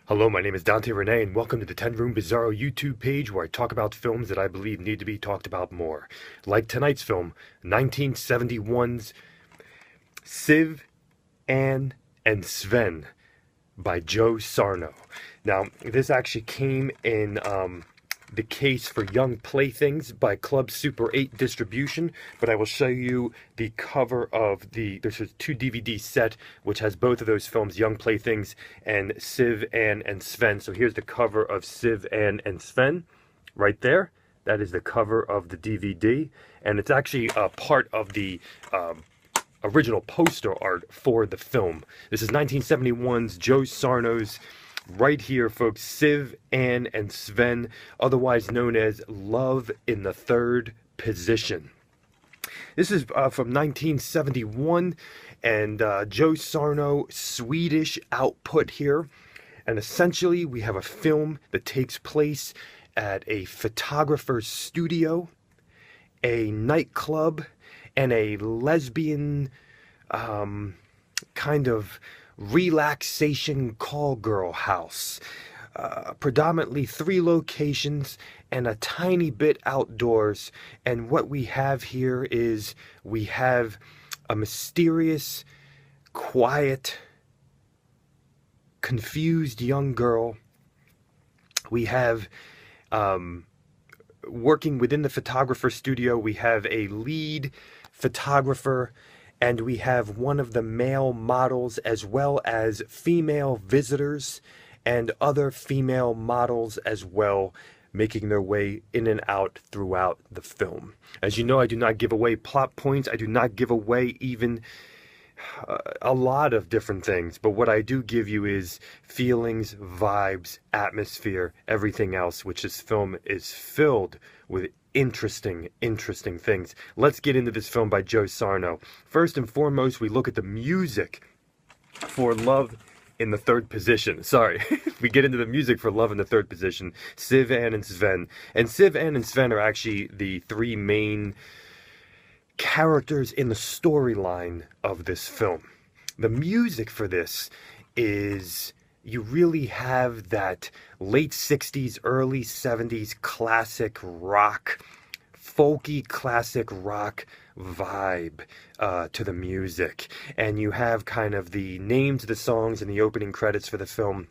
Hello, my name is Dante Renee, and welcome to the 10 Room Bizarro YouTube page where I talk about films that I believe need to be talked about more. Like tonight's film, 1971's SIV, Anne, and Sven by Joe Sarno. Now, this actually came in the case for Young Playthings by Club Super 8 distribution, but I will show you the cover of there's a 2 DVD set which has both of those films, Young Playthings and SIV, Anne, and Sven. So here's the cover of SIV, Anne, and Sven right there. That is the cover of the DVD, and it's actually a part of the original poster art for the film. This is 1971's Joe Sarno's right here, folks, SIV, Anne, and Sven, otherwise known as Love in the Third Position. This is from 1971, and Joe Sarno, Swedish output here. And essentially, we have a film that takes place at a photographer's studio, a nightclub, and a lesbian kind of relaxation call girl house. Predominantly 3 locations and a tiny bit outdoors. And what we have here is we have a mysterious, quiet, confused young girl. We have working within the photographer studio, we have a lead photographer, and we have one of the male models as well as female visitors and other female models as well, making their way in and out throughout the film. As you know, I do not give away plot points. I do not give away even a lot of different things, but what I do give you is feelings, vibes, atmosphere, everything else, which this film is filled with interesting things. Let's get into this film by Joe Sarno. First and foremost, we look at the music for Love in the Third Position. Sorry, we get into the music for Love in the Third Position. SIV, Anne, and Sven. And SIV, Anne, and Sven are actually the 3 main characters in the storyline of this film. The music for this is, you really have that late 60s, early 70s classic rock, folky classic rock vibe to the music. And you have kind of the names of the songs and the opening credits for the film.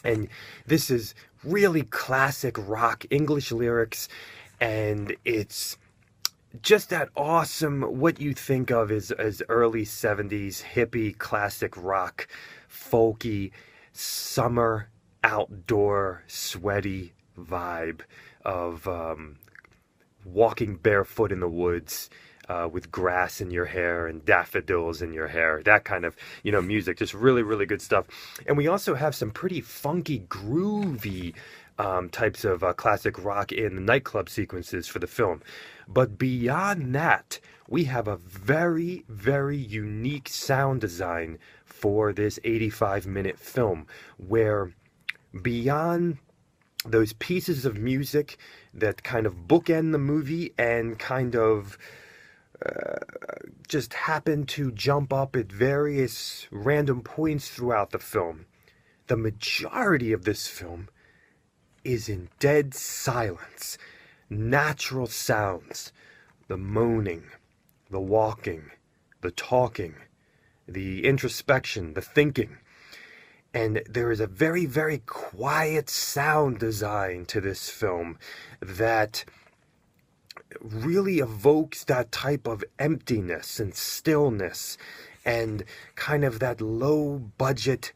And this is really classic rock, English lyrics, and it's just that awesome, what you think of as early 70s hippie classic rock, folky, summer, outdoor, sweaty vibe of walking barefoot in the woods with grass in your hair and daffodils in your hair. That kind of, music. Just really good stuff. And we also have some pretty funky, groovy types of classic rock in the nightclub sequences for the film. But beyond that, we have a very unique sound design for this 85-minute film, where beyond those pieces of music that kind of bookend the movie and kind of just happen to jump up at various random points throughout the film, the majority of this film is in dead silence. Natural sounds, the moaning, the walking, the talking, the introspection, the thinking. And there is a very quiet sound design to this film that really evokes that type of emptiness and stillness and kind of that low budget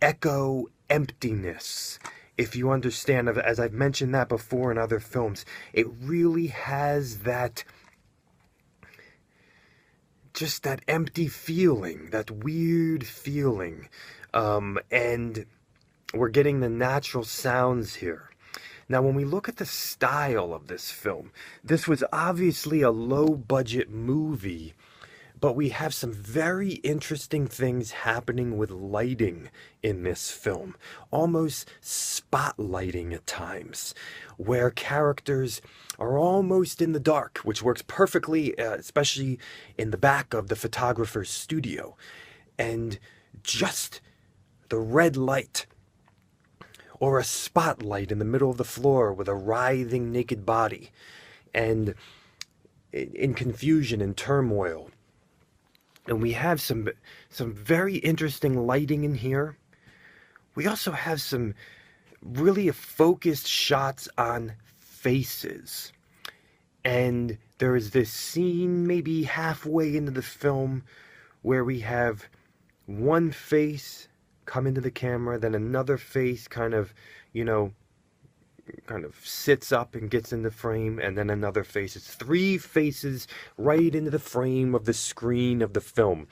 echo emptiness. If you understand, as I've mentioned that before in other films, it really has that, just that empty feeling, that weird feeling. And we're getting the natural sounds here. Now, when we look at the style of this film, this was obviously a low-budget movie, but we have some very interesting things happening with lighting in this film. Almost spotlighting at times, where characters are almost in the dark, which works perfectly, especially in the back of the photographer's studio. And just the red light, or a spotlight in the middle of the floor with a writhing naked body, and in confusion and turmoil. And we have some very interesting lighting in here. We also have some really focused shots on faces. And there is this scene maybe halfway into the film where we have one face come into the camera, then another face kind of sits up and gets in the frame, and then another face. It's three faces right into the frame of the screen of the film.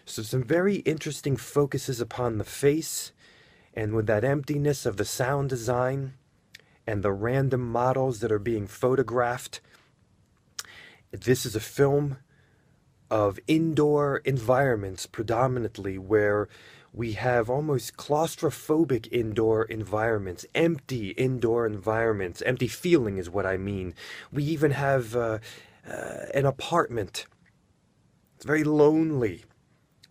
So some very interesting focuses upon the face, and with that emptiness of the sound design and the random models that are being photographed. This is a film of indoor environments predominantly, where we have almost claustrophobic indoor environments, empty indoor environments. Empty feeling is what I mean. We even have an apartment. It's very lonely.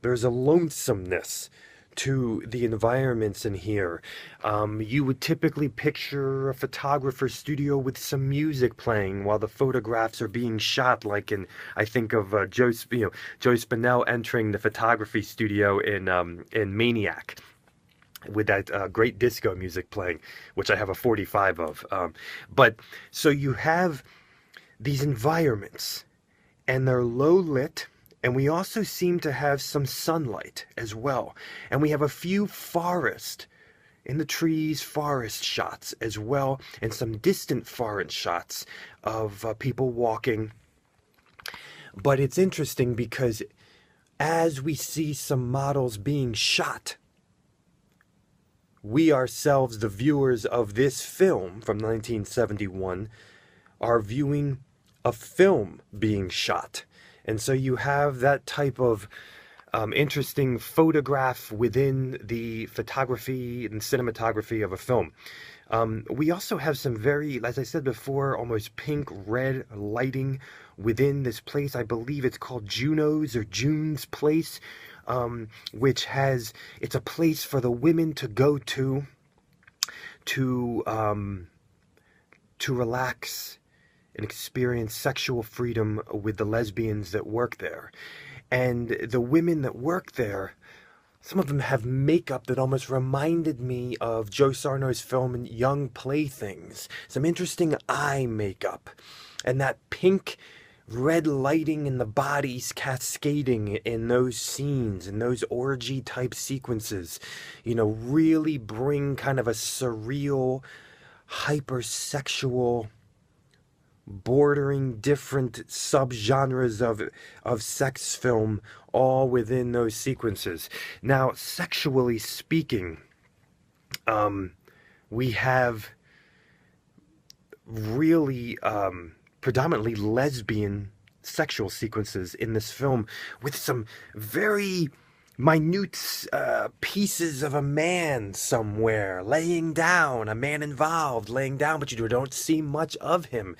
There's a lonesomeness to the environments in here. You would typically picture a photographer's studio with some music playing while the photographs are being shot, like in, I think of Joe Spinell entering the photography studio in Maniac, with that great disco music playing, which I have a 45 of. But so you have these environments, and they're low lit. And we also seem to have some sunlight as well. And we have a few forest in the trees, forest shots as well, and some distant forest shots of people walking. But it's interesting because as we see some models being shot, we ourselves, the viewers of this film from 1971, are viewing a film being shot. And so you have that type of interesting photograph within the photography and cinematography of a film. We also have some very, as I said before, almost pink-red lighting within this place. I believe it's called Juno's or June's Place, which it's a place for the women to go to relax and experience sexual freedom with the lesbians that work there. And the women that work there, some of them have makeup that almost reminded me of Joe Sarno's film Young Playthings. Some interesting eye makeup. And that pink red lighting in the bodies cascading in those scenes, in those orgy type sequences, really bring kind of a surreal, hypersexual, bordering different subgenres of sex film all within those sequences. Now, sexually speaking, we have really predominantly lesbian sexual sequences in this film, with some very minute pieces of a man somewhere laying down, a man involved laying down, but you don't see much of him.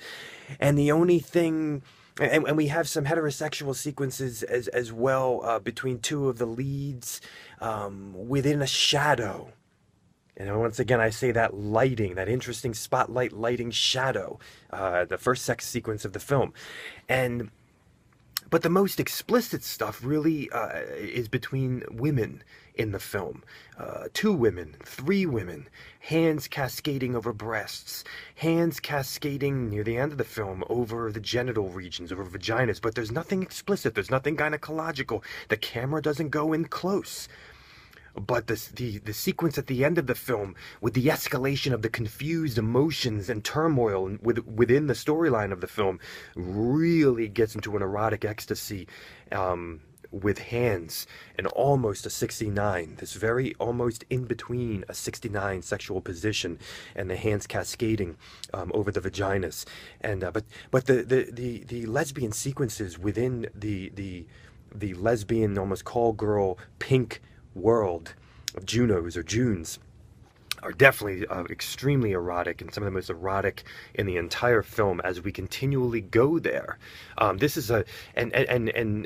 And the only thing, and we have some heterosexual sequences as well between two of the leads within a shadow. And once again, I say that lighting, that interesting spotlight lighting shadow, the first sex sequence of the film. But the most explicit stuff really is between women in the film. 2 women, 3 women, hands cascading over breasts, hands cascading near the end of the film over the genital regions, over vaginas. But there's nothing explicit, there's nothing gynecological. The camera doesn't go in close. But the sequence at the end of the film, with the escalation of the confused emotions and turmoil within the storyline of the film, really gets into an erotic ecstasy with hands, and almost a 69. This very almost in between a 69 sexual position, and the hands cascading over the vaginas. And but the lesbian sequences within the lesbian, almost call girl, pink world of Juno's or June's are definitely extremely erotic, and some of the most erotic in the entire film as we continually go there. This is and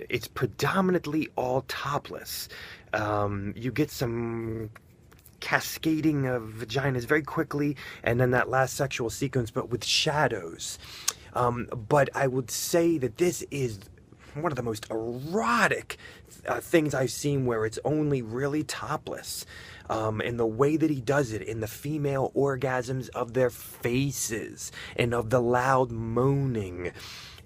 it's predominantly all topless. You get some cascading of vaginas very quickly, and then that last sexual sequence, but with shadows. But I would say that this is one of the most erotic things I've seen, where it's only really topless. And the way that he does it, in the female orgasms of their faces, and of the loud moaning,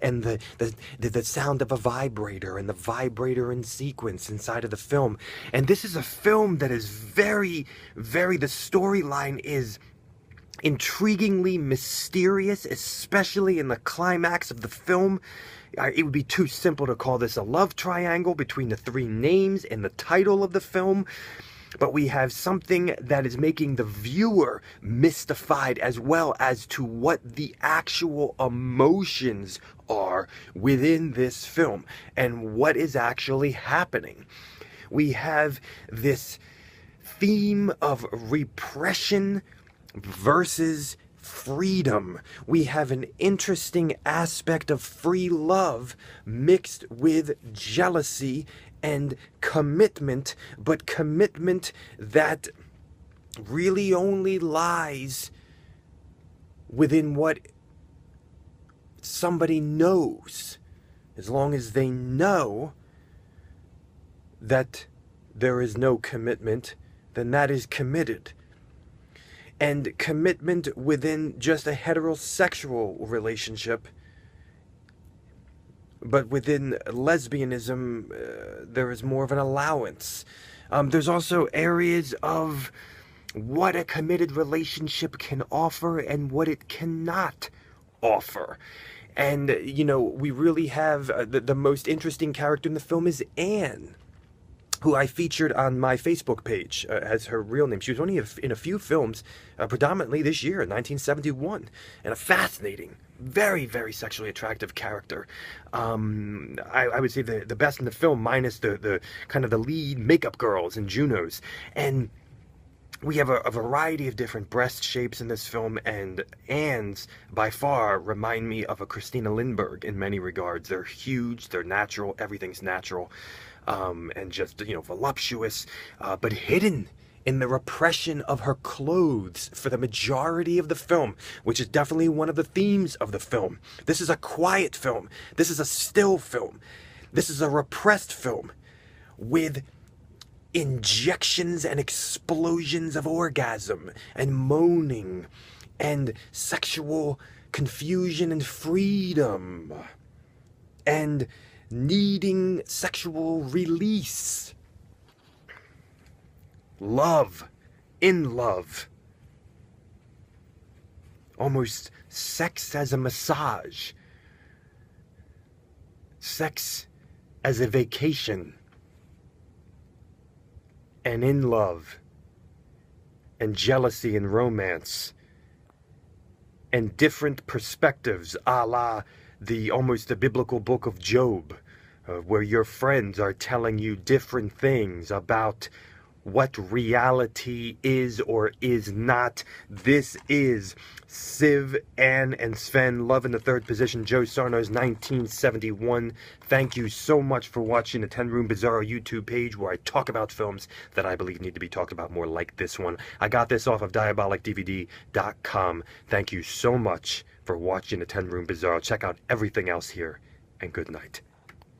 and the sound of a vibrator, and the vibrator in sequence inside of the film. And this is a film that is very, the storyline is intriguingly mysterious, especially in the climax of the film. It would be too simple to call this a love triangle between the three names and the title of the film. But we have something that is making the viewer mystified, as well as to what the actual emotions are within this film and what is actually happening. We have this theme of repression versus freedom. We have an interesting aspect of free love mixed with jealousy and commitment, but commitment that really only lies within what somebody knows. As long as they know that there is no commitment, then that is committed. And commitment within just a heterosexual relationship, but within lesbianism, there is more of an allowance. There's also areas of what a committed relationship can offer and what it cannot offer. And, you know, we really have the most interesting character in the film is Anne, who I featured on my Facebook page as her real name. She was only in a few films, predominantly this year, in 1971, and a fascinating, very, sexually attractive character. I would say the best in the film, minus the kind of the lead makeup girls and Junos. And we have a variety of different breast shapes in this film, and Anne's, by far, remind me of a Christina Lindbergh in many regards. They're huge, they're natural, everything's natural. And just, you know, voluptuous, but hidden in the repression of her clothes for the majority of the film, which is definitely one of the themes of the film. This is a quiet film. This is a still film. This is a repressed film with injections and explosions of orgasm and moaning and sexual confusion and freedom and needing sexual release. Love. In love. Almost sex as a massage. Sex as a vacation. And in love. And jealousy and romance. And different perspectives, a la almost the biblical book of Job, where your friends are telling you different things about what reality is or is not. This is SIV, Anne, and SVEN, Love in the Third Position, Joe Sarno's 1971. Thank you so much for watching the 10 Room Bizarro YouTube page, where I talk about films that I believe need to be talked about more, like this one. I got this off of DiabolicDVD.com. Thank you so much for watching the 10 Room Bizarro. Check out everything else here, and good night.